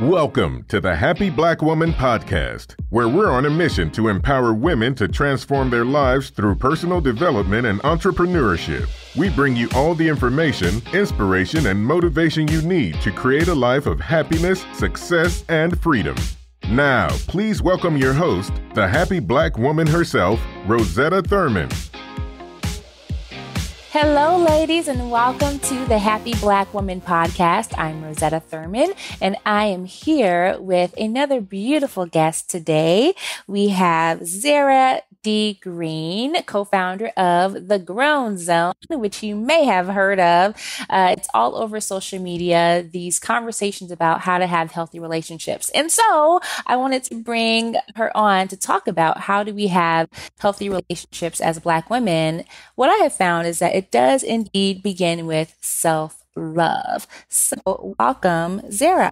Welcome to the Happy Black Woman Podcast, where we're on a mission to empower women to transform their lives through personal development and entrepreneurship. We bring you all the information, inspiration, and motivation you need to create a life of happiness, success, and freedom. Now, please welcome your host, the happy black woman herself, Rosetta Thurman. Hello, ladies, and welcome to the Happy Black Woman Podcast. I'm Rosetta Thurman, and I am here with another beautiful guest today. We have Zara Green, co-founder of The Grown Zone, which you may have heard of. It's all over social media, these conversations about how to have healthy relationships. And so I wanted to bring her on to talk about how do we have healthy relationships as Black women. What I have found is that it does indeed begin with self-love. So welcome, Zarah.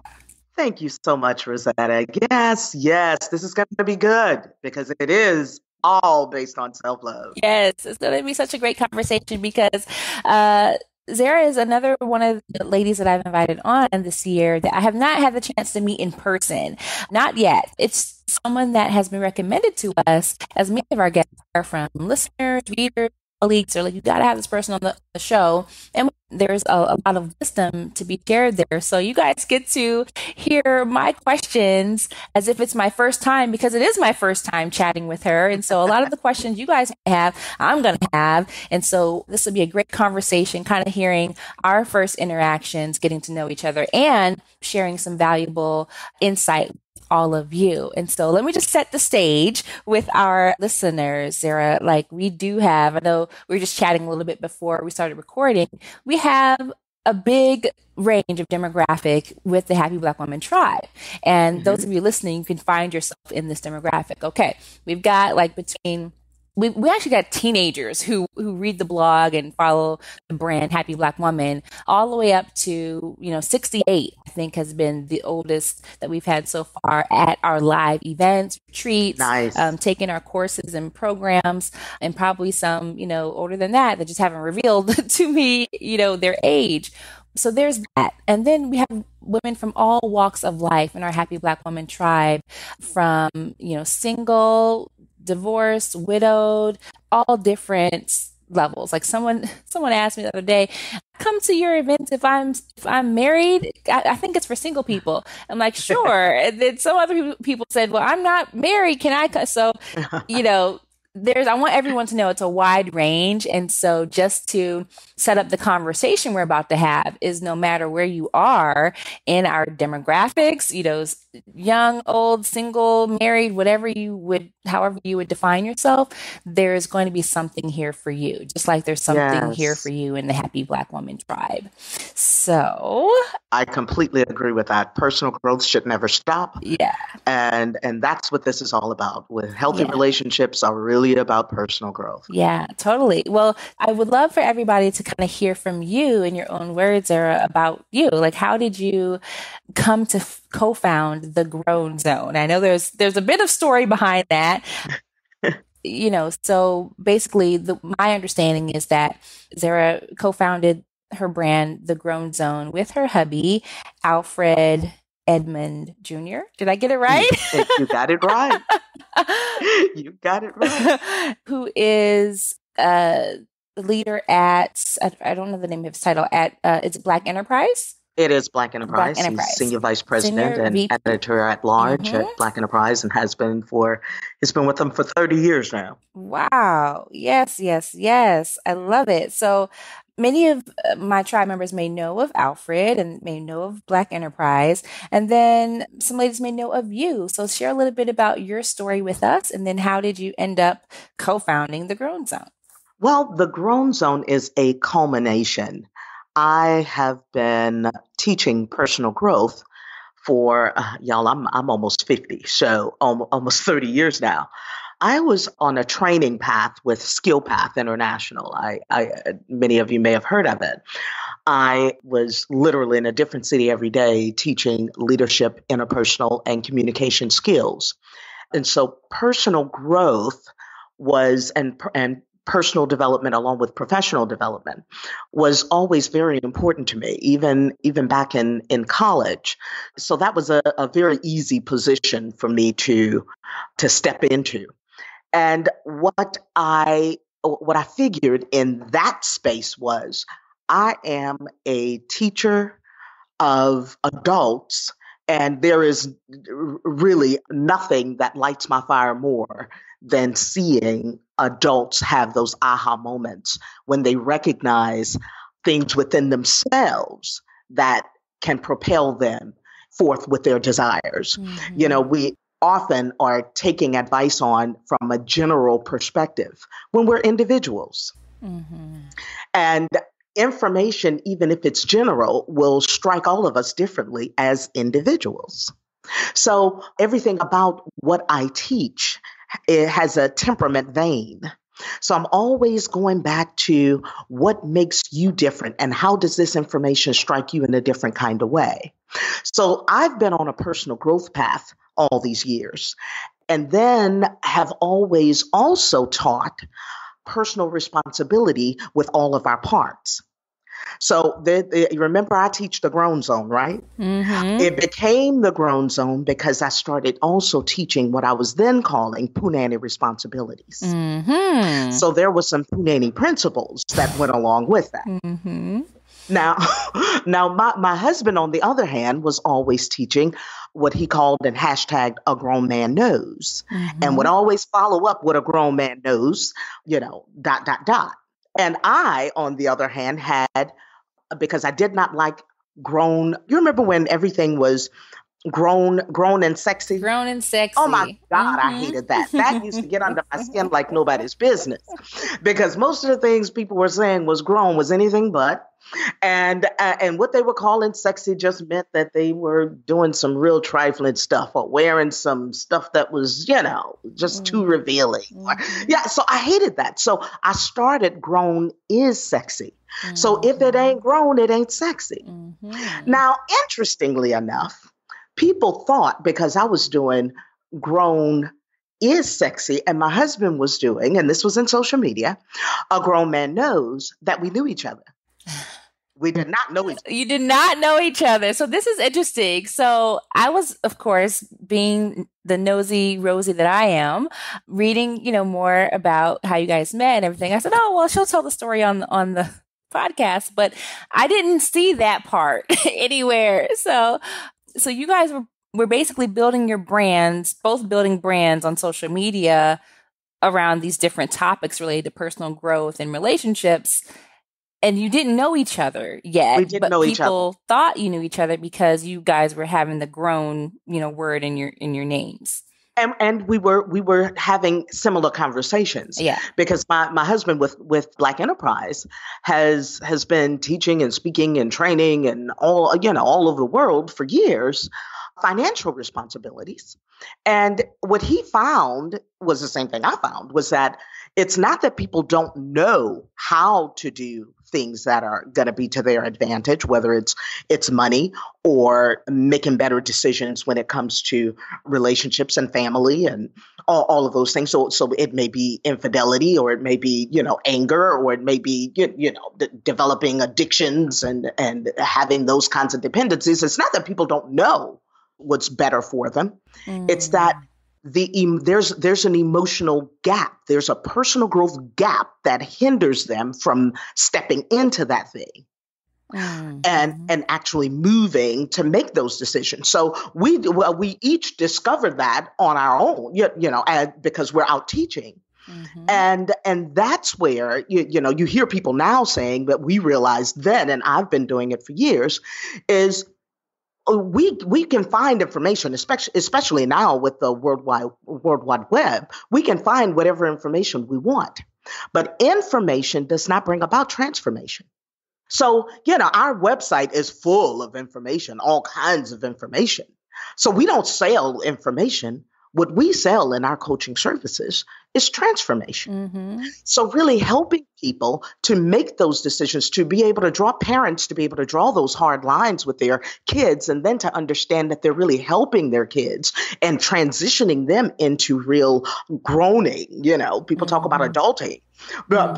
Thank you so much, Rosetta. Yes, this is going to be good because it is all based on self-love. Yes, it's going to be such a great conversation because Zarah is another one of the ladies that I've invited on this year that I have not had the chance to meet in person. Not yet. It's someone that has been recommended to us, as many of our guests are from listeners, readers, colleagues. Are like, you got to have this person on the show. And there's a lot of wisdom to be shared there. So you guys get to hear my questions as if it's my first time, because it is my first time chatting with her. And so a lot of the questions you guys have, I'm going to have. And so this will be a great conversation, kind of hearing our first interactions, getting to know each other, and sharing some valuable insight all of you. And so let me just set the stage with our listeners, Zarah. Like we do have, I know we were just chatting a little bit before we started recording, we have a big range of demographic with the Happy Black Woman tribe. And those of you listening, you can find yourself in this demographic. Okay. We've got like we actually got teenagers who read the blog and follow the brand Happy Black Woman, all the way up to, 68, I think has been the oldest that we've had so far at our live events, retreats, taking our courses and programs, and probably some, older than that just haven't revealed to me, their age. So there's that. And then we have women from all walks of life in our Happy Black Woman tribe, from, single, divorced, widowed, all different levels. Like someone asked me the other day, come to your events if I'm married. I think it's for single people. I'm like, sure. And then some other people said, well, I'm not married. Can I? So, I want everyone to know it's a wide range. And so just to set up the conversation we're about to have is, no matter where you are in our demographics, young, old, single, married, however you would define yourself, there's going to be something here for you, just like there's something here for you in the Happy Black Woman tribe. So I completely agree with that. Personal growth should never stop. Yeah. And that's what this is all about. With healthy relationships are really about personal growth. Yeah, totally. Well, I would love for everybody to kind of hear from you in your own words, Zarah, about you. Like, how did you come to co-found The Grown Zone? I know there's a bit of story behind that. So basically my understanding is that Zarah co-founded her brand, The Grown Zone, with her hubby, Alfred Edmund Jr. Did I get it right? You got it right. You got it right. Who is the leader at, I don't know the name of his title, at, is it Black Enterprise? It is Black Enterprise. He's Senior Vice President and Editor at Large at Black Enterprise, and he's been with them for 30 years now. Wow. Yes. I love it. So many of my tribe members may know of Alfred and may know of Black Enterprise, and then some ladies may know of you. So share a little bit about your story with us, and then how did you end up co-founding The Grown Zone? Well, The Grown Zone is a culmination. I have been teaching personal growth for, I'm almost 50, so almost 30 years now. I was on a training path with Skill Path International. Many of you may have heard of it. I was literally in a different city every day teaching leadership, interpersonal, and communication skills. And so personal growth was, and personal development along with professional development was always very important to me, even back in college. So that was a very easy position for me to step into. And what I figured in that space was I am a teacher of adults, and there is really nothing that lights my fire more than seeing adults have those aha moments when they recognize things within themselves that can propel them forth with their desires. Mm-hmm. We often are taking advice on from a general perspective when we're individuals. Mm-hmm. And information, even if it's general, will strike all of us differently as individuals. So everything about what I teach, it has a temperament vein. So I'm always going back to what makes you different and how does this information strike you in a different kind of way. So I've been on a personal growth path all these years, and then have always also taught personal responsibility with all of our parts. So remember, I teach the grown zone, right? Mm-hmm. It became the grown zone because I started also teaching what I was then calling punani responsibilities. Mm-hmm. So there were some punani principles that went along with that. Mm-hmm. Now my husband, on the other hand, was always teaching what he called and hashtagged a grown man knows, and would always follow up what a grown man knows, dot, dot, dot. And I, on the other hand, had, because I did not like grown, you remember when everything was grown and sexy? Grown and sexy. Oh my God, I hated that. That used to get under my skin like nobody's business, because most of the things people were saying was grown was anything but. And what they were calling sexy just meant that they were doing some real trifling stuff or wearing some stuff that was, just too revealing. Yeah, so I hated that. So I started grown is sexy. So if it ain't grown, it ain't sexy. Now, interestingly enough, people thought because I was doing grown is sexy and my husband was doing, and this was in social media, a grown man knows, that we knew each other. We did not know each other. You did not know each other. So this is interesting. So I was, of course, being the nosy Rosie that I am, reading, more about how you guys met and everything. I said, oh, well, she'll tell the story on the podcast, but I didn't see that part anywhere. So you guys were basically building your brands, both building brands on social media around these different topics related to personal growth and relationships. And you didn't know each other yet. We didn't know each other. People thought you knew each other because you guys were having the grown, word in your names. And we were having similar conversations. Yeah. Because my husband with Black Enterprise has been teaching and speaking and training and all over the world for years, financial responsibilities. And what he found was the same thing I found, was that it's not that people don't know how to do things that are going to be to their advantage, whether it's money or making better decisions when it comes to relationships and family and all of those things. So it may be infidelity, or it may be, anger, or it may be, developing addictions and having those kinds of dependencies. It's not that people don't know what's better for them. It's that there's an emotional gap. There's a personal growth gap that hinders them from stepping into that thing and actually moving to make those decisions. So we each discovered that on our own, because we're out teaching. And that's where, you hear people now saying that we realized then, and I've been doing it for years, is we can find information, especially now with the World Wide Web. We can find whatever information we want, but information does not bring about transformation. So, our website is full of information, all kinds of information. So we don't sell information. What we sell in our coaching services is transformation. Mm-hmm. So really helping people to make those decisions, to be able to draw parents, to be able to draw those hard lines with their kids, and then to understand that they're really helping their kids and transitioning them into real groaning. You know, people talk about adulting, but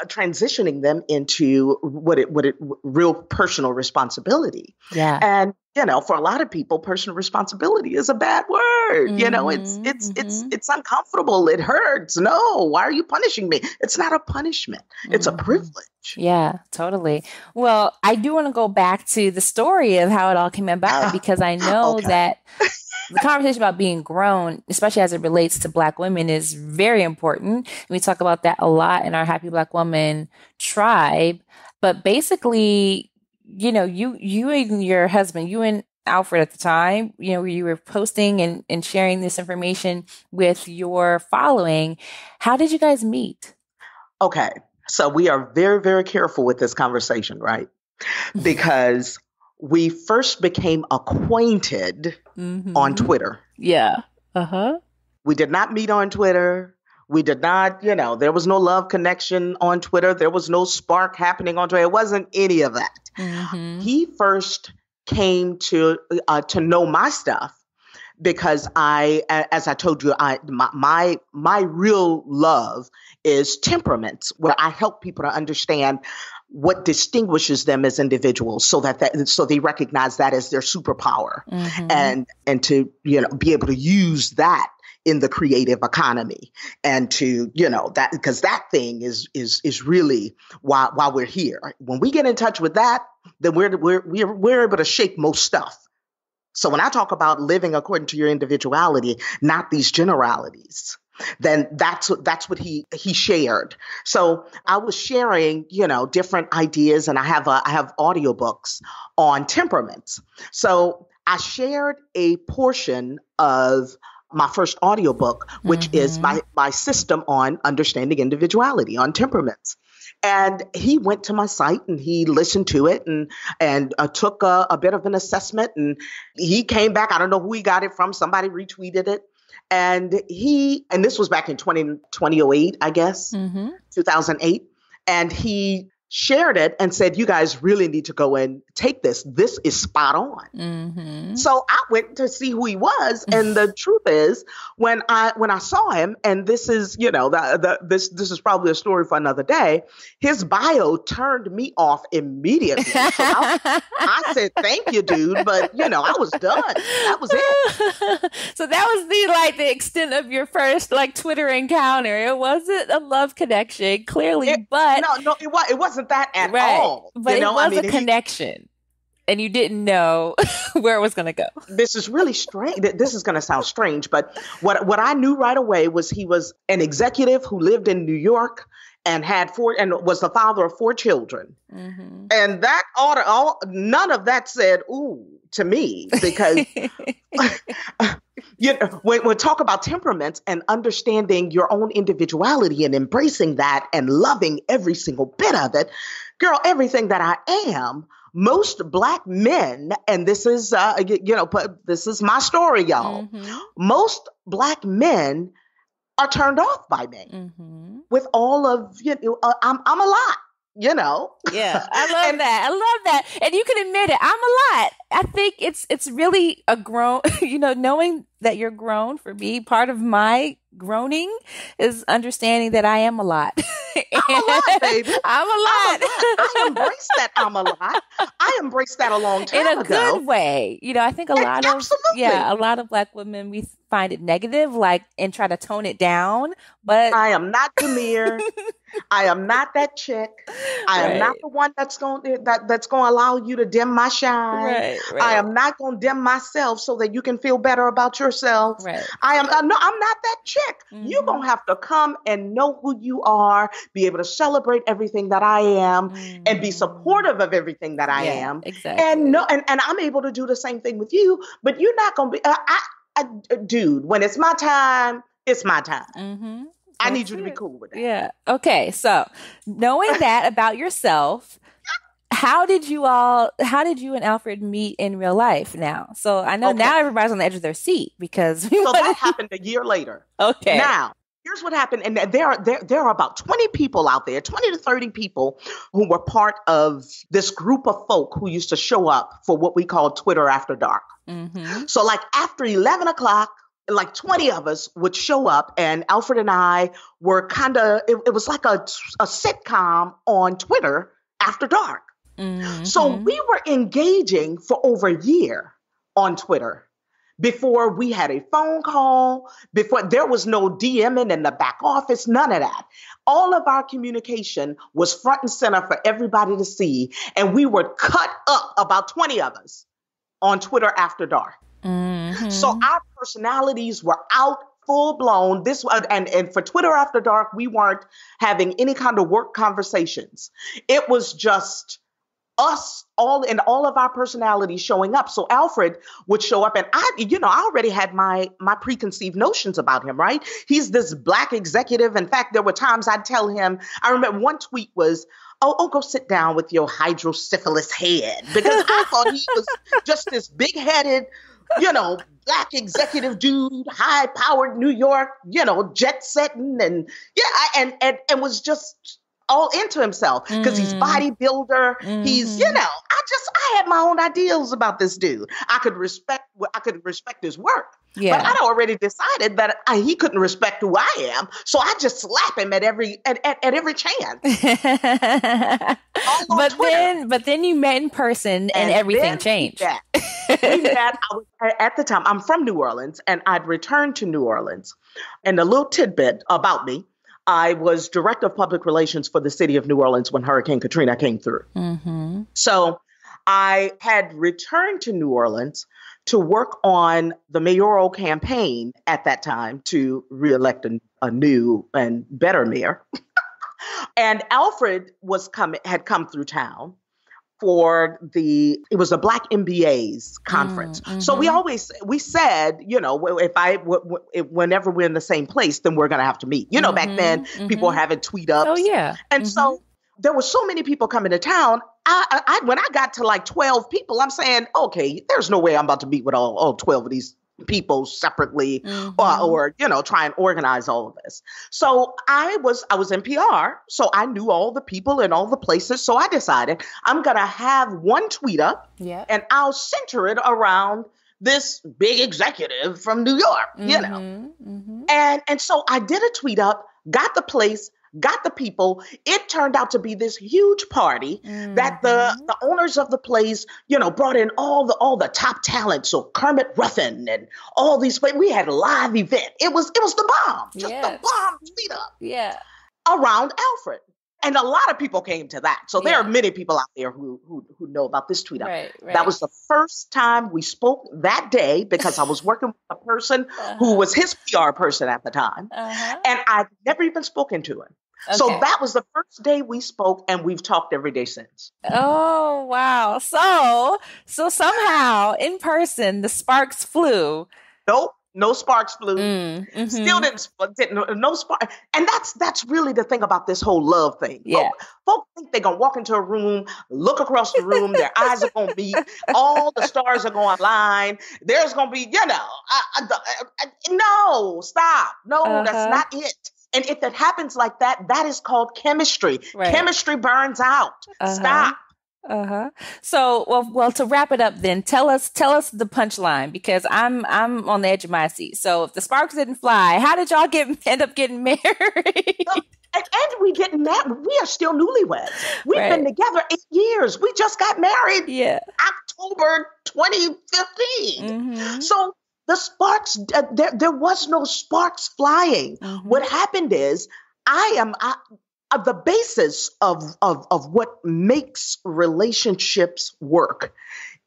transitioning them into what it real personal responsibility. Yeah. And you know, for a lot of people, personal responsibility is a bad word. You know, it's uncomfortable. It hurts. No, why are you punishing me? It's not a punishment. It's a privilege. Yeah, totally. Well, I do want to go back to the story of how it all came about, because I know that the conversation about being grown, especially as it relates to Black women, is very important. We talk about that a lot in our Happy Black Woman tribe. But basically, you know, you and your husband, you and Alfred at the time, you know, you were posting and sharing this information with your following. How did you guys meet? Okay. So we are very, very careful with this conversation, right? Because we first became acquainted on Twitter. Yeah. Uh-huh. We did not meet on Twitter. We did not, you know, there was no love connection on Twitter. There was no spark happening on Twitter. It wasn't any of that. He first came to know my stuff because as I told you, my real love is temperaments, where I help people to understand what distinguishes them as individuals, so so they recognize that as their superpower, and to, you know, be able to use that in the creative economy, and to, you know, that, because that thing is really why we're here. When we get in touch with that, then we're able to shape most stuff. So when I talk about living according to your individuality, not these generalities, then that's what he shared. So I was sharing, you know, different ideas, and I have audiobooks on temperaments. So I shared a portion of my first audiobook, which is my system on understanding individuality, on temperaments. And he went to my site and he listened to it and took a bit of an assessment, and he came back. I don't know who he got it from. Somebody retweeted it. And this was back in 2008, I guess, 2008. And he shared it and said, you guys really need to go and take this. This is spot on. So I went to see who he was. And the truth is, when I saw him, and this is, you know, this is probably a story for another day, his bio turned me off immediately. So I said, thank you, dude. But, you know, I was done. That was it. So that was the extent of your first Twitter encounter. It wasn't a love connection, clearly, but no, it wasn't that at all. But, you know, it was a connection, and you didn't know where it was going to go. This is really strange. This is going to sound strange, but what I knew right away was he was an executive who lived in New York and was the father of 4 children. And that none of that said ooh to me, because you know, when we talk about temperaments and understanding your own individuality and embracing that and loving every single bit of it, girl, everything that I am, most Black men, and this is, this is my story, y'all. Most Black men are turned off by me with all of, you know, I'm a lot. You know? Yeah, I love that. I love that. And you can admit it. I'm a lot. I think it's really a grown, you know, knowing that you're grown. For me, part of my groaning is understanding that I am a lot. I'm a lot, baby. I'm a lot. I embrace that I'm a lot. I embraced that a long time ago. In a good way. You know, I think a lot of Black women, we find it negative, and try to tone it down. But I am not Demir. I am not that chick. I am not the one that's going to allow you to dim my shine. Right. I am not going to dim myself so that you can feel better about yourself. Right. I'm not that chick. You're going to have to come and know who you are, be able to celebrate everything that I am, and be supportive of everything that I am. Exactly. And I'm able to do the same thing with you, but you're not going to be, dude, when it's my time, it's my time. I need you to be cool with that. Yeah. Okay. So knowing that about yourself, how did you and Alfred meet in real life now? So I know now everybody's on the edge of their seat because that happened a year later. Okay. Now, here's what happened. And there are about 20 people out there, 20 to 30 people who were part of this group of folk who used to show up for what we call Twitter After Dark. Mm-hmm. So like after 11 o'clock, like 20 of us would show up, and Alfred and I were it was like a sitcom on Twitter After Dark. Mm-hmm. So we were engaging for over a year on Twitter before we had a phone call, before there was no DMing in the back office, none of that. All of our communication was front and center for everybody to see. And we were cut up, about 20 of us, on Twitter After Dark. Mm-hmm. So our personalities were out full blown. And for Twitter After Dark, we weren't having any kind of work conversations. It was just us all of our personalities showing up. So Alfred would show up, and I already had my preconceived notions about him, right? He's this Black executive. In fact, there were times I'd tell him, I remember one tweet was, oh, go sit down with your hydrocephalus head, because I thought he was just this big-headed, Black executive dude, high-powered New York, jet-setting, and was just all into himself because he's bodybuilder. Mm-hmm. He's, I had my own ideals about this dude. I could respect his work. Yeah. But I'd already decided that he couldn't respect who I am. So I just slap him at every chance. But then you met in person and everything changed. We met, at the time, I'm from New Orleans, and I'd returned to New Orleans. And a little tidbit about me, I was director of public relations for the city of New Orleans when Hurricane Katrina came through. Mm-hmm. So I had returned to New Orleans to work on the mayoral campaign at that time to reelect a new and better mayor. And Alfred had come through town for it was a Black MBA's conference. Mm-hmm. So we said, whenever we're in the same place, then we're going to have to meet. Back then people were having tweet ups. Oh yeah. And so there were so many people coming to town. When I got to like 12 people, I'm saying, okay, there's no way I'm about to meet with all 12 of these people separately or try and organize all of this. So I was in PR, so I knew all the people in all the places. So I decided I'm going to have one tweet up and I'll center it around this big executive from New York, And so I did a tweet up, got the place, got the people. It turned out to be this huge party that the owners of the place, brought in all the top talent. So Kermit Ruffin and all these. We had a live event. It was the bomb, just the bomb tweet up around Alfred. And a lot of people came to that. So there are many people out there who know about this tweet up. Right. That was the first time we spoke that day because I was working with a person who was his PR person at the time. And I'd never even spoken to him. Okay. So that was the first day we spoke, and we've talked every day since. Oh, wow. So somehow in person, the sparks flew. Nope. No sparks flew. Still didn't, no spark. And that's really the thing about this whole love thing. Yeah. Folk think they're going to walk into a room, look across the room, their eyes are going to meet, all the stars are going to align. There's going to be, no, stop. No, that's not it. And if it happens like that, that is called chemistry. Right. Chemistry burns out. Stop. So, well, to wrap it up, then tell us the punchline, because I'm on the edge of my seat. So, if the sparks didn't fly, how did y'all end up getting married? And we didn't marry. We are still newlyweds. We've been together 8 years. We just got married. October 2015. So the sparks, there was no sparks flying. What happened is the basis of what makes relationships work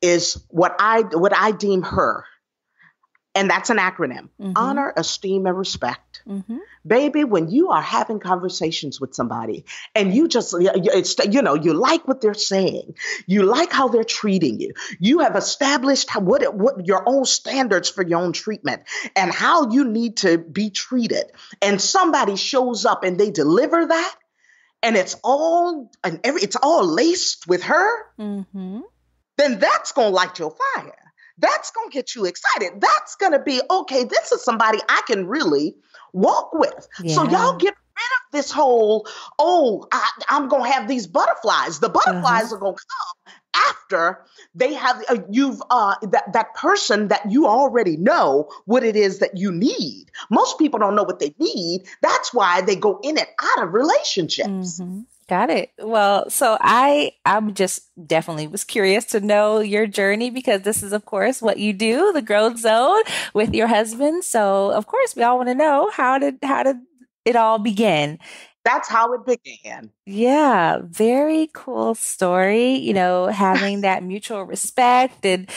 is what I deem H.E.R. And that's an acronym. Honor, esteem, and respect. Baby, when you are having conversations with somebody and you just, you like what they're saying, you like how they're treating you, you have established what your own standards for your own treatment and how you need to be treated. And somebody shows up and they deliver that, and it's all laced with her, then that's going to light your fire. That's going to get you excited. That's going to be, okay, this is somebody I can really walk with. So Yeah. y'all get rid of this whole, I'm going to have these butterflies. The butterflies are going to come after they have that person that you already know what it is that you need. Most people don't know what they need. That's why they go in and out of relationships. Mm-hmm. Got it. Well, so I'm just definitely was curious to know your journey, because this is, of course, what you do, the Growth Zone with your husband. So, of course, we all want to know how did it all begin? That's how it began. Yeah, very cool story, having that mutual respect and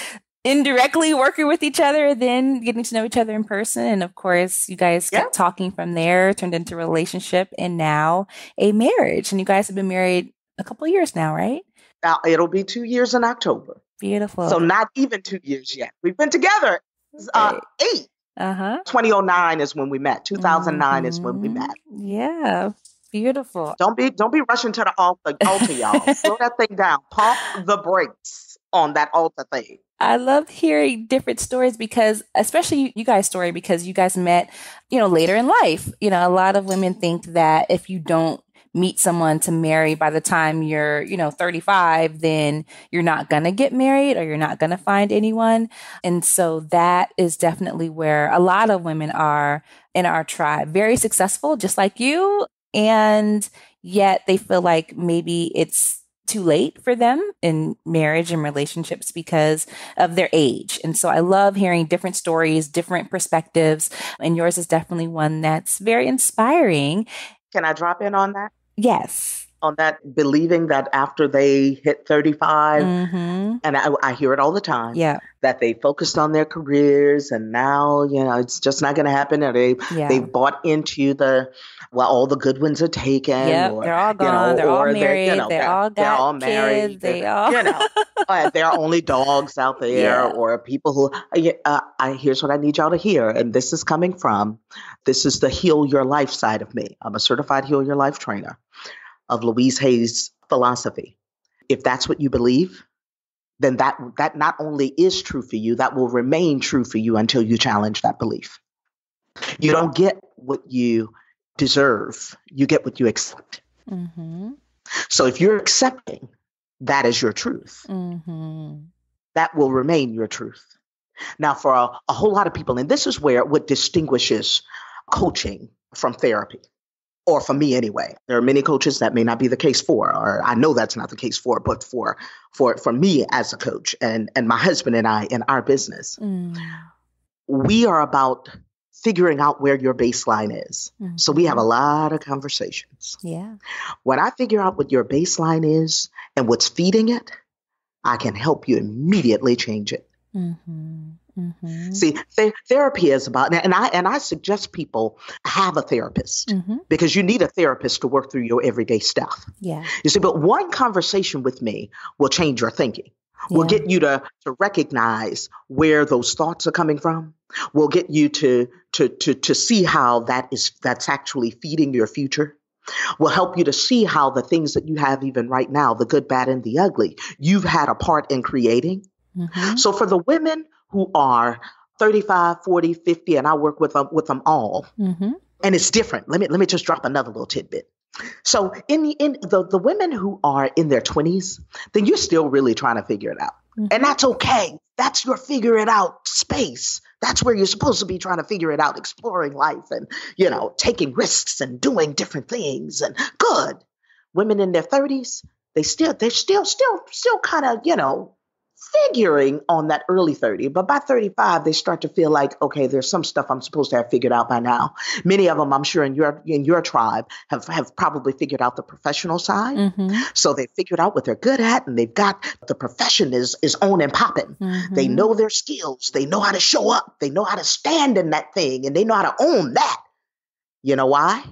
indirectly working with each other, then getting to know each other in person. And of course, you guys kept talking from there, turned into a relationship, and now a marriage. And you guys have been married a couple of years now, right? Now it'll be 2 years in October. Beautiful. So not even 2 years yet. We've been together 8. 2009 is when we met. 2009 is when we met. Yeah. Beautiful. Don't be rushing to the altar, y'all. Slow that thing down. Pump the brakes on that altar thing. I love hearing different stories, because especially you guys' story, because you guys met, later in life. A lot of women think that if you don't meet someone to marry by the time you're, 35, then you're not going to get married or you're not going to find anyone. And so that is definitely where a lot of women are in our tribe, very successful, just like you. And yet they feel like maybe it's too late for them in marriage and relationships because of their age. And so I love hearing different stories, different perspectives. And yours is definitely one that's very inspiring. Can I drop in on that? Yes. On that, believing that after they hit 35, and I hear it all the time, that they focused on their careers and now, it's just not going to happen. Or they've bought into all the good ones are taken. Yep, or, they're all gone. They're all married. They're all married. Kids. They all, there are only dogs out there, or people who, here's what I need y'all to hear. And this is coming from, this is the Heal Your Life side of me. I'm a certified Heal Your Life trainer of Louise Hay's philosophy. If that's what you believe, then that not only is true for you, that will remain true for you until you challenge that belief. You don't get what you deserve. You get what you accept. Mm-hmm. So if you're accepting that as your truth, that will remain your truth. Now, for a whole lot of people, and this is where what distinguishes coaching from therapy. Or for me anyway, there are many coaches that may not be the case for, or I know that's not the case for, but for me as a coach and my husband and I in our business, we are about figuring out where your baseline is. Mm-hmm. So we have a lot of conversations. Yeah. When I figure out what your baseline is and what's feeding it, I can help you immediately change it. Mm-hmm. Mm-hmm. See, therapy is about, and I suggest people have a therapist because you need a therapist to work through your everyday stuff. Yeah. You see, but one conversation with me will change your thinking. Will get you to recognize where those thoughts are coming from. Will get you to see how that's actually feeding your future. Will help you to see how the things that you have even right now, the good, bad, and the ugly, you've had a part in creating. Mm-hmm. So for the women who are 35, 40, 50, and I work with them all. Mm-hmm. And it's different. Let me just drop another little tidbit. So in the women who are in their 20s, then you're still really trying to figure it out. Mm-hmm. And that's okay. That's your figure it out space. That's where you're supposed to be trying to figure it out, exploring life and, taking risks and doing different things and good. Women in their 30s, they're still kind of, figuring on that early 30, but by 35, they start to feel like, okay, there's some stuff I'm supposed to have figured out by now. Many of them, I'm sure in your tribe have probably figured out the professional side. Mm-hmm. So they figured out what they're good at and they've got the profession is on and popping. Mm-hmm. They know their skills. They know how to show up. They know how to stand in that thing and they know how to own that. You know why?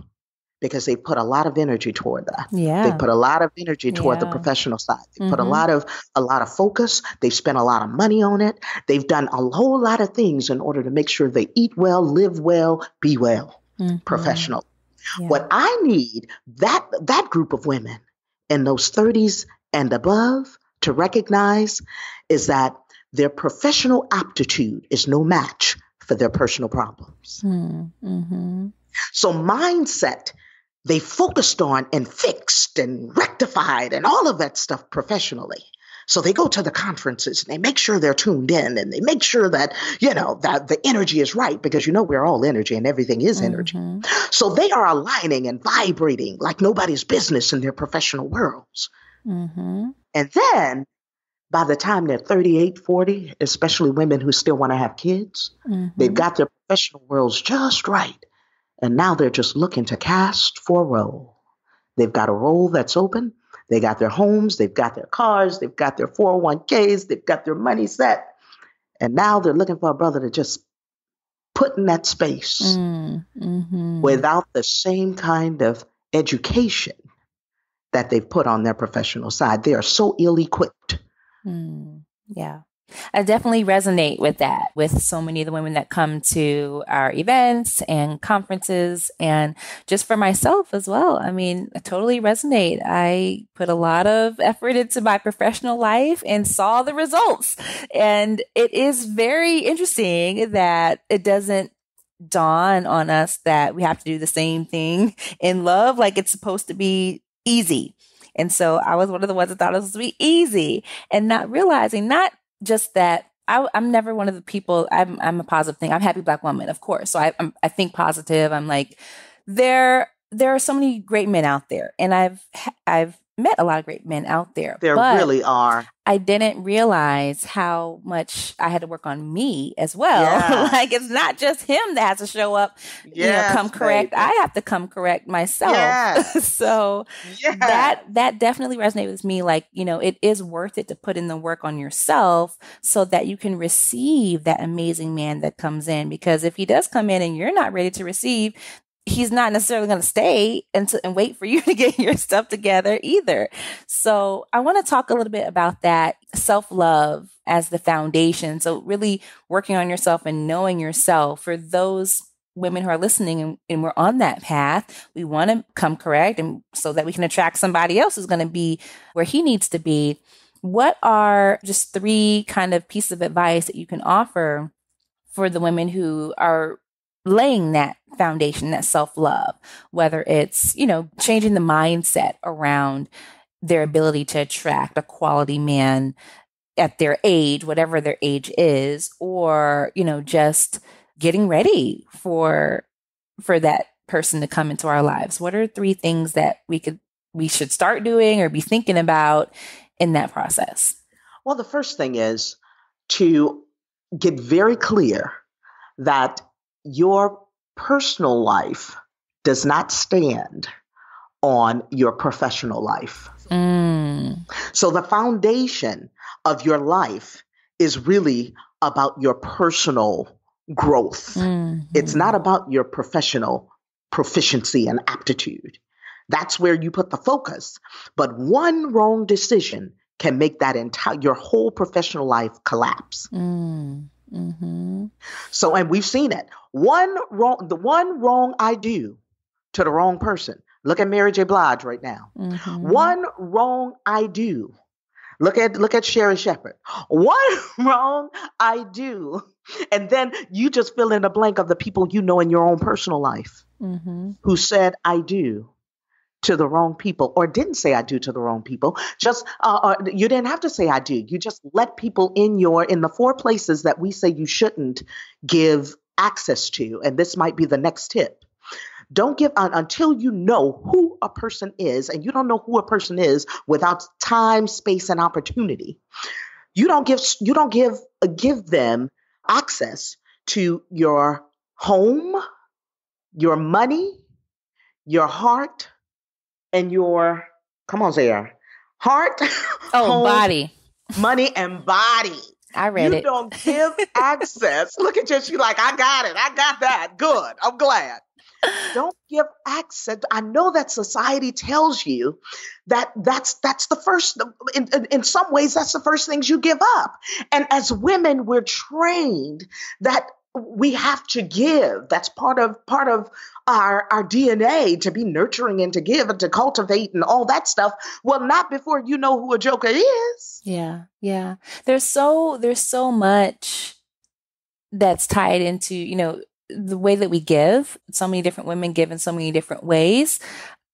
Because they put a lot of energy toward that. Yeah. They put a lot of energy toward the professional side. They put a lot of focus. They've spent a lot of money on it. They've done a whole lot of things in order to make sure they eat well, live well, be well, professional. Yeah. What I need that group of women in those 30s and above to recognize is that their professional aptitude is no match for their personal problems. Mm-hmm. So mindset, they focused on and fixed and rectified and all of that stuff professionally. So they go to the conferences and they make sure they're tuned in and they make sure that, that the energy is right because, we're all energy and everything is energy. So they are aligning and vibrating like nobody's business in their professional worlds. And then by the time they're 38, 40, especially women who still want to have kids, they've got their professional worlds just right. And now they're just looking to cast for a role. They've got a role that's open. They got their homes. They've got their cars. They've got their 401ks. They've got their money set. And now they're looking for a brother to just put in that space without the same kind of education that they've put on their professional side. They are so ill-equipped. Yeah. I definitely resonate with that, with so many of the women that come to our events and conferences, and just for myself as well. I mean, I totally resonate. I put a lot of effort into my professional life and saw the results. And it is very interesting that it doesn't dawn on us that we have to do the same thing in love. Like it's supposed to be easy. And so I was one of the ones that thought it was supposed to be easy and not realizing, not just that I'm never one of the people, I'm a positive thing. I'm a happy Black woman, of course. So I think positive. I'm like, there are so many great men out there. And I've met a lot of great men out there. There really are. I didn't realize how much I had to work on me as well. Yeah. Like it's not just him that has to show up, come correct. Baby. I have to come correct myself. Yes. So that definitely resonated with me. Like, it is worth it to put in the work on yourself so that you can receive that amazing man that comes in. Because if he does come in and you're not ready to receive, he's not necessarily going to stay and wait for you to get your stuff together either. So I want to talk a little bit about that self-love as the foundation. So really working on yourself and knowing yourself for those women who are listening and we're on that path. We want to come correct and so that we can attract somebody else who's going to be where he needs to be. What are just 3 kind of pieces of advice that you can offer for the women who are laying that foundation, that self-love, whether it's, changing the mindset around their ability to attract a quality man at their age, whatever their age is, or, just getting ready for that person to come into our lives. What are 3 things that we should start doing or be thinking about in that process? Well, the first thing is to get very clear that your personal life does not stand on your professional life. So the foundation of your life is really about your personal growth. It's not about your professional proficiency and aptitude. That's where you put the focus. But one wrong decision can make that your whole professional life collapse. So, and we've seen it. The one wrong I do to the wrong person. Look at Mary J. Blige right now. One wrong I do. Look at Sherry Shepherd. One wrong I do. And then you just fill in the blank of the people in your own personal life who said I do to the wrong people or didn't say I do to the wrong people. Just you didn't have to say I do. You just let people in the 4 places that we say you shouldn't give access to. And this might be the next tip. Don't give until you know who a person is, and you don't know who a person is without time, space, and opportunity. You don't give them access to your home, your money, your heart, and your, come on, Zarah, heart, home, body, money, and body. I read it. You don't give access. Look at you like, I got it. I got that. Good. I'm glad. Don't give access. I know that society tells you that that's the first, in some ways, that's the first things you give up. And as women, we're trained that we have to give. That's part of our DNA, to be nurturing and to give and to cultivate and all that stuff. Well, not before you know who a joker is. Yeah. Yeah. There's so much that's tied into, the way that we give. So many different women give in so many different ways.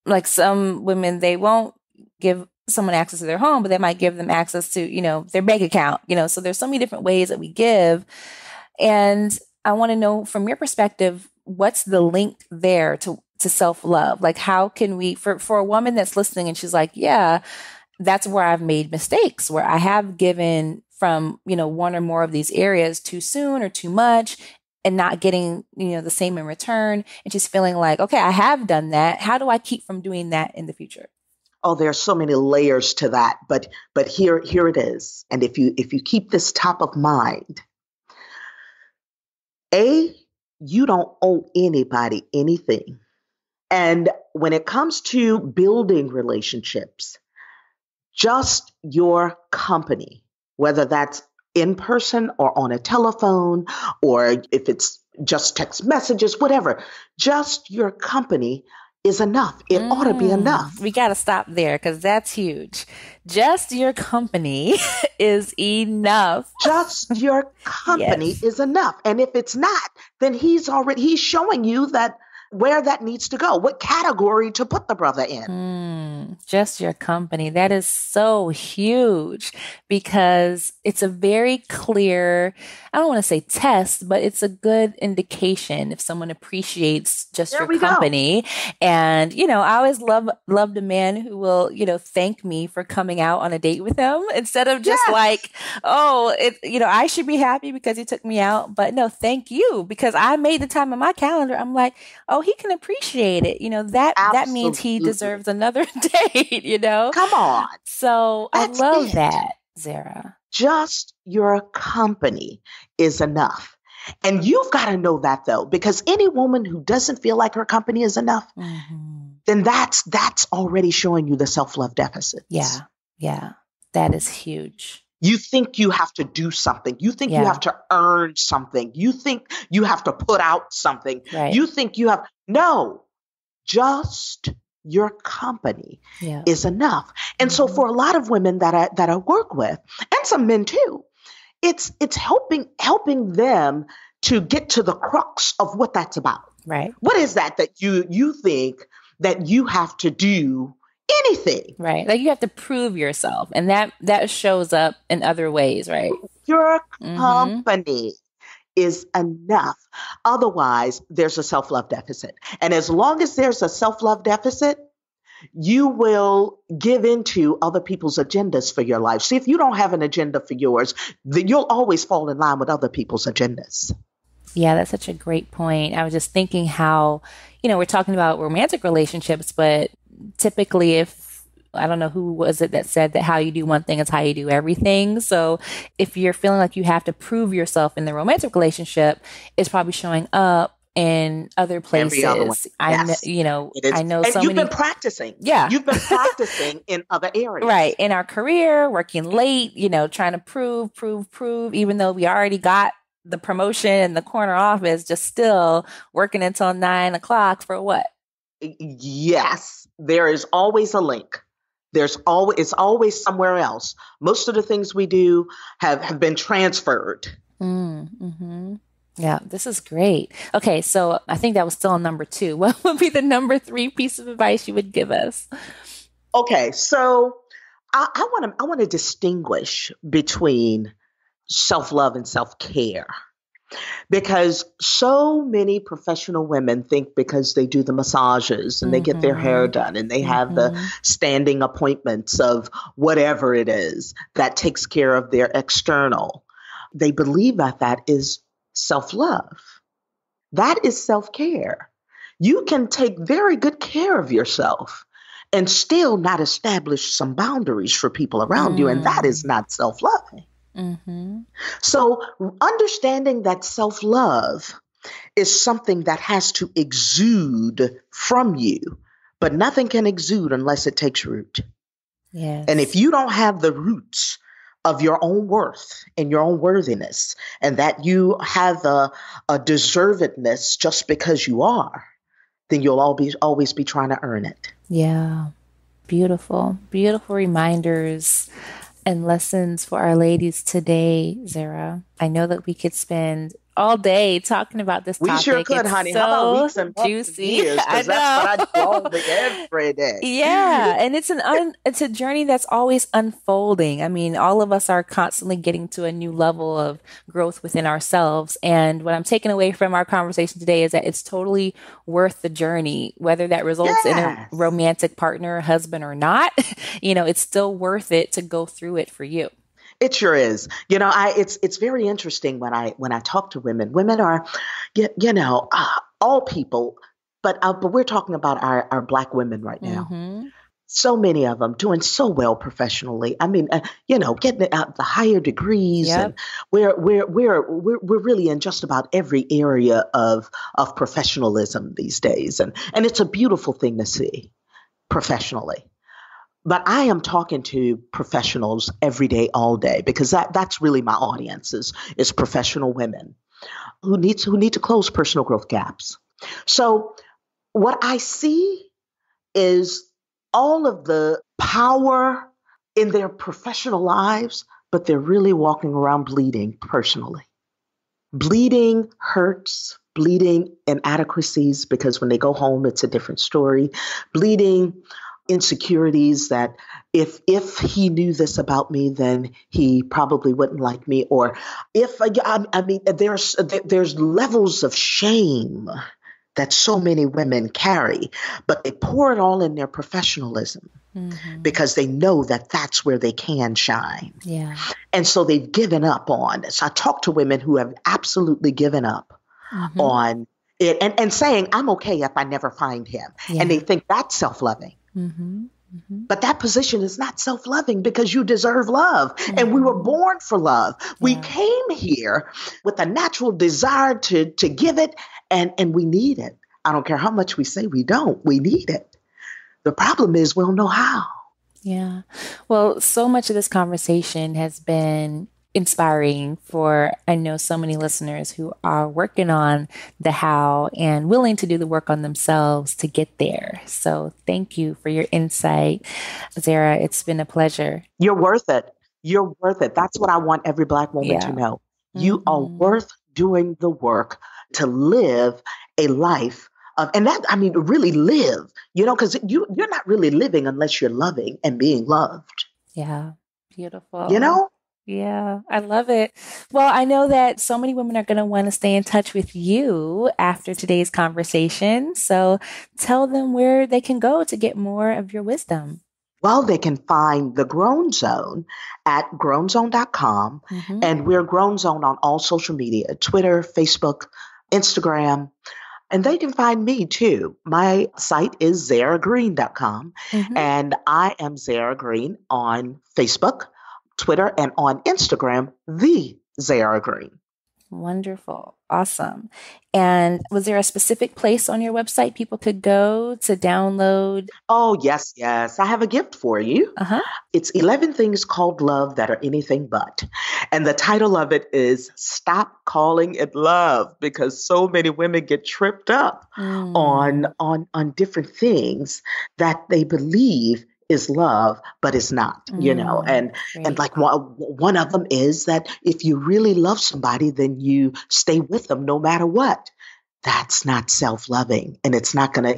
Like some women, they won't give someone access to their home, but they might give them access to, their bank account, so there's so many different ways that we give. And I want to know from your perspective, what's the link there to self-love? Like, how can we, for a woman that's listening and she's like, yeah, that's where I've made mistakes, where I have given from, one or more of these areas too soon or too much and not getting, the same in return. And she's feeling like, okay, I have done that. How do I keep from doing that in the future? Oh, there are so many layers to that, but here it is. And if you keep this top of mind, you don't owe anybody anything. And when it comes to building relationships, just your company, whether that's in person or on a telephone, or if it's just text messages, whatever, just your company is enough. It ought to be enough. We got to stop there because that's huge. Just your company is enough. Just your company is enough. And if it's not, then he's showing you that where that needs to go, what category to put the brother in. Just your company. That is so huge because it's a very clear, I don't want to say test, but it's a good indication if someone appreciates just your company. Go. And, I always loved a man who will, thank me for coming out on a date with him instead of just like, oh, I should be happy because he took me out. But no, thank you because I made the time on my calendar. I'm like, oh, he can appreciate it. That means he deserves another date, Come on. So that's I love that, Zarah. Just your company is enough. And you've got to know that though, because any woman who doesn't feel like her company is enough, then that's already showing you the self-love deficit. Yeah. That is huge. You think you have to do something. You think you have to earn something. You think you have to put out something. Right. You think you have, no, just your company is enough. And so for a lot of women that I work with, and some men too, it's helping them to get to the crux of what that's about. Right. What is that you think that you have to do anything? Right. Like you have to prove yourself. And that shows up in other ways, right? Your company is enough. Otherwise, there's a self-love deficit. And as long as there's a self-love deficit, you will give into other people's agendas for your life. See, if you don't have an agenda for yours, then you'll always fall in line with other people's agendas. Yeah, that's such a great point. I was just thinking how, we're talking about romantic relationships, but typically I don't know who was it that said that how you do one thing is how you do everything. So if you're feeling like you have to prove yourself in the romantic relationship, it's probably showing up in other places. Every other one. I know, and you've been practicing. Yeah. You've been practicing in other areas. Right. In our career, working late, trying to prove, even though we already got the promotion in the corner office, just still working until 9 o'clock for what? Yes. There is always a link. It's always somewhere else. Most of the things we do have been transferred. Yeah, this is great. Okay, so I think that was still on number 2. What would be the number 3 piece of advice you would give us? Okay, so I want to distinguish between self-love and self-care. Because so many professional women think because they do the massages and they get their hair done and they have the standing appointments of whatever it is that takes care of their external, they believe that is self-love. That is self-care. You can take very good care of yourself and still not establish some boundaries for people around you. And that is not self-loving. So understanding that self-love is something that has to exude from you, but nothing can exude unless it takes root. Yes. And if you don't have the roots of your own worth and your own worthiness, and that you have a deservedness just because you are, then you'll always be trying to earn it. Yeah. Beautiful, beautiful reminders and lessons for our ladies today, Zarah. I know that we could spend all day talking about this We topic. sure could, it's honey. so How about weeks and months and juicy. years? I Because that's what I do know. all day, every day. Yeah, and it's a journey that's always unfolding. I mean, all of us are constantly getting to a new level of growth within ourselves. And what I'm taking away from our conversation today is that it's totally worth the journey, whether that results in a Yes. romantic partner, husband or not. It's still worth it to go through it for you. It sure is. It's very interesting when I talk to women. Women are, all people, but we're talking about our Black women right now. Mm-hmm. So many of them doing so well professionally. I mean, getting the higher degrees, and Yep. we're really in just about every area of professionalism these days, and it's a beautiful thing to see professionally. But I am talking to professionals every day, all day, because that's really my audience is professional women who need to close personal growth gaps. So what I see is all of the power in their professional lives, but they're really walking around bleeding personally. Bleeding hurts, bleeding inadequacies, because when they go home, it's a different story. Bleeding insecurities that if he knew this about me, then he probably wouldn't like me. Or if I mean, there's levels of shame that so many women carry, but they pour it all in their professionalism Mm-hmm. because they know that that's where they can shine. Yeah. And so they've given up on it. So I talk to women who have absolutely given up Mm-hmm. on it and saying, I'm okay if I never find him. Yeah. And they think that's self-loving. Mm-hmm. Mm-hmm. But that position is not self-loving because you deserve love. And we were Mm-hmm. born for love. We Yeah. came here with a natural desire to give it, and we need it. I don't care how much we say we don't. We need it. The problem is we don't know how. Yeah. Well, so much of this conversation has been inspiring for, I know, so many listeners who are working on the how and willing to do the work on themselves to get there. So thank you for your insight, Zarah. It's been a pleasure. You're worth it. You're worth it. That's what I want every Black woman to Yeah. know. You are Mm-hmm. worth doing the work to live a life of, and that, I mean, really live, because you're not really living unless you're loving and being loved, Yeah. Beautiful. you know? Yeah, I love it. Well, I know that so many women are going to want to stay in touch with you after today's conversation. So tell them where they can go to get more of your wisdom. Well, they can find the Grown Zone at grownzone.com. Mm-hmm. And we're Grown Zone on all social media, Twitter, Facebook, Instagram. And they can find me too. My site is zaragreen.com. Mm-hmm. And I am Zara Green on Facebook, Twitter, and on Instagram, the Zara Green. Wonderful. Awesome. And was there a specific place on your website people could go to download? Oh, yes, yes. I have a gift for you. Uh-huh. It's 11 Things Called Love That Are Anything But. And the title of it is Stop Calling It Love, because so many women get tripped up on different things that they believe is love, but it's not, and Great. like one of them is that if you really love somebody, then you stay with them no matter what. That's not self-loving, and it's not gonna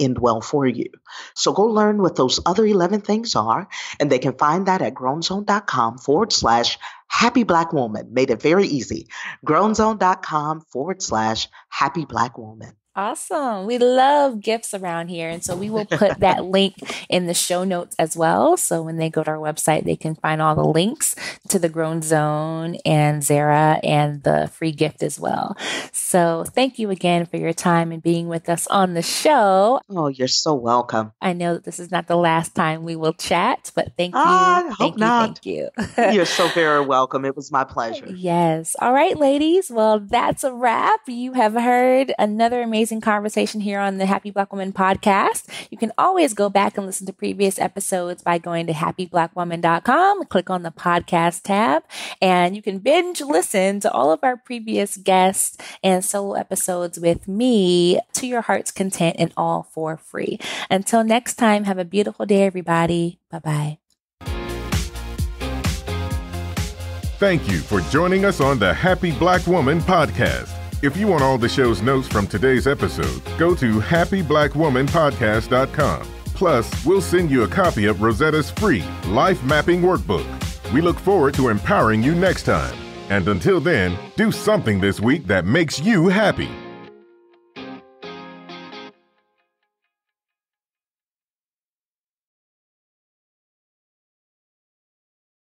end well for you. So go learn what those other 11 things are, and they can find that at grownzone.com/happy Black woman. Made it very easy. grownzone.com/happy Black woman. Awesome. We love gifts around here. And so we will put that link in the show notes as well. So when they go to our website, they can find all the links to the Grown Zone and Zarah and the free gift as well. So thank you again for your time and being with us on the show. Oh, you're so welcome. I know that this is not the last time we will chat, but thank you. I hope not. Thank you. You're so very welcome. It was my pleasure. Yes. All right, ladies. Well, that's a wrap. You have heard another amazing conversation here on the Happy Black Woman podcast. You can always go back and listen to previous episodes by going to happyblackwoman.com, click on the podcast tab, and you can binge listen to all of our previous guests and solo episodes with me to your heart's content, and all for free. Until next time, have a beautiful day, everybody. Bye-bye. Thank you for joining us on the Happy Black Woman podcast. If you want all the show's notes from today's episode, go to happyblackwomanpodcast.com. Plus, we'll send you a copy of Rosetta's free life mapping workbook. We look forward to empowering you next time. And until then, do something this week that makes you happy.